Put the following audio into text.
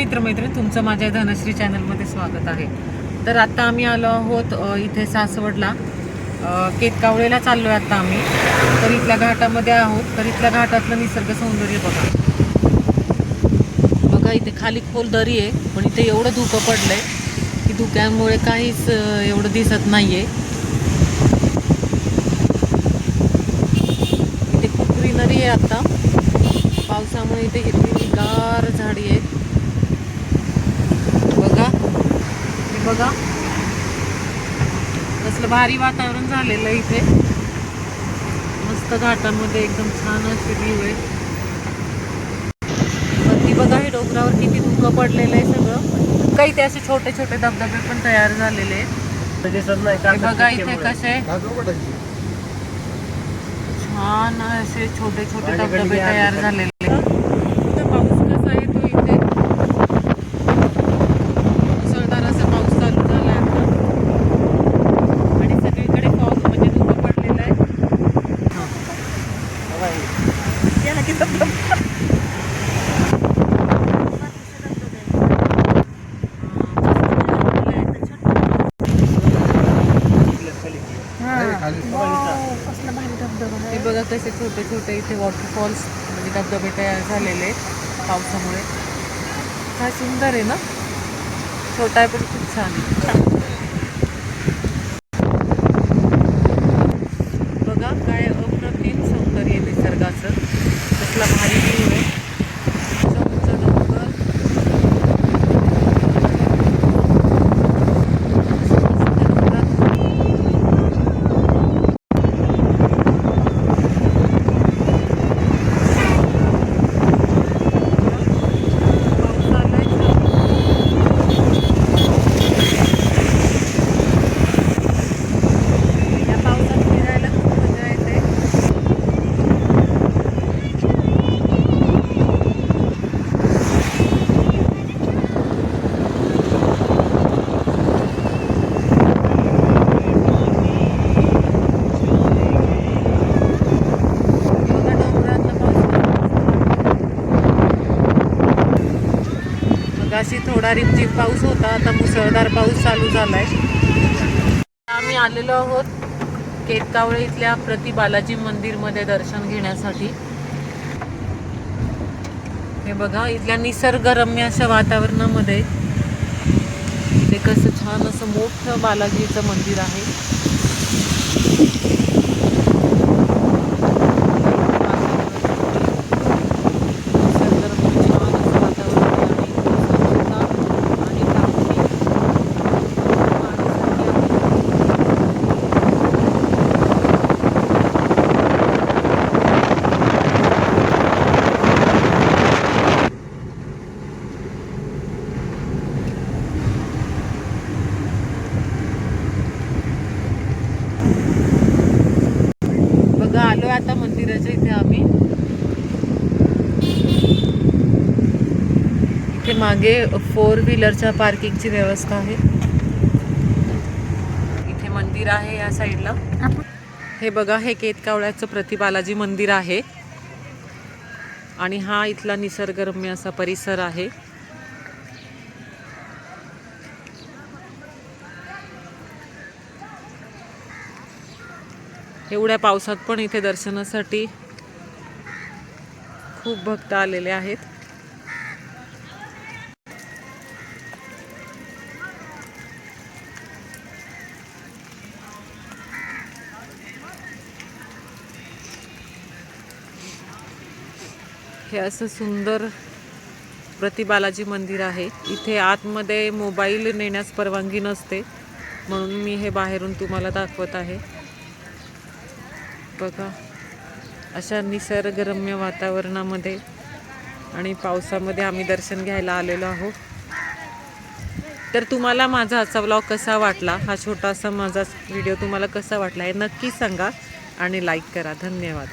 मित्रमैत्रिणी, तुमचं माझ्या धनश्री चॅनलमध्ये स्वागत आहे. तर आता आम्ही आलो आहोत इथे सासवडला, केतकावळेला चाललो आहे आता आम्ही. तर इथल्या घाटामध्ये आहोत. तर इथल्या घाटातलं निसर्ग सौंदर्य बघा. इथे खाली खोल दरी आहे, पण इथे एवढं धुकं पडलंय की धुक्यामुळे काहीच एवढं दिसत नाहीये. इथे खूप ग्रीनरी आहे आता पावसामुळे. इथे हिरवीगार झाडी आहेत बघा. कसलं भारी वातावरण झालेलं आहे इथे. मस्त घाटांमध्ये एकदम छान अशी व्ह्यू आहे. वरती बघा, हे डोंगरावर किती धुकं पडलेलं आहे सगळं. काही ते असे छोटे छोटे धबधबे पण तयार झालेले आहेत. बघा इथे कसे छान असे छोटे छोटे धबधबे तयार झालेले. पाऊस कसा येतो इथे, मुसळधार असा पाऊस चालू झाला आता आणि सगळीकडे पाऊस म्हणजे धुकं पडलेलं आहे. हे बघा कसे छोटे छोटे इथे वॉटरफॉल्स म्हणजे धबधबे तयार झालेले आहेत पावसामुळे. काय सुंदर आहे ना. छोटा आहे पण खूप छान आहे. बघा काय अप्रतिम सौंदर्य आहे निसर्गाचं. कसला भारी व्ह्यू आहे. अशी थोडा रिमझिम पाऊस होता, आता मुसळधार पाऊस चालू झालाय. आम्ही आलेलो आहोत केतकावळे इथल्या प्रति बालाजी मंदिरमध्ये दर्शन घेण्यासाठी. हे बघा इथल्या निसर्गरम्य अशा वातावरणामध्ये इथे कसं छान असं मोठं बालाजीचं मंदिर आहे. आलो आता मंदिराच्या इथे आम्ही. इथे मागे 4 व्हीलरच्या पार्किंगची व्यवस्था आहे. इथे मंदिर आहे या साईडला. हे बघा, हे केतकावळ्याचं प्रति बालाजी मंदिर आहे आणि हा इथला निसर्गरम्य असा परिसर आहे. एवढ्या पावसात पण इथे दर्शनासाठी खूप भक्त आलेले आहेत. हे असं सुंदर प्रति बालाजी मंदिर आहे. इथे आतमध्ये मोबाईल नेण्यास परवानगी नसते, म्हणून मी हे बाहेरून तुम्हाला दाखवत आहे. बघा अशा निसर्गरम्य वातावरणामध्ये आणि पावसामध्ये आम्ही दर्शन घ्यायला आलेलो आहोत. तर तुम्हाला माझा आजचा व्लॉग कसा वाटला, हा छोटासा माझा व्हिडिओ तुम्हाला कसा वाटला हे नक्की सांगा आणि लाईक करा. धन्यवाद.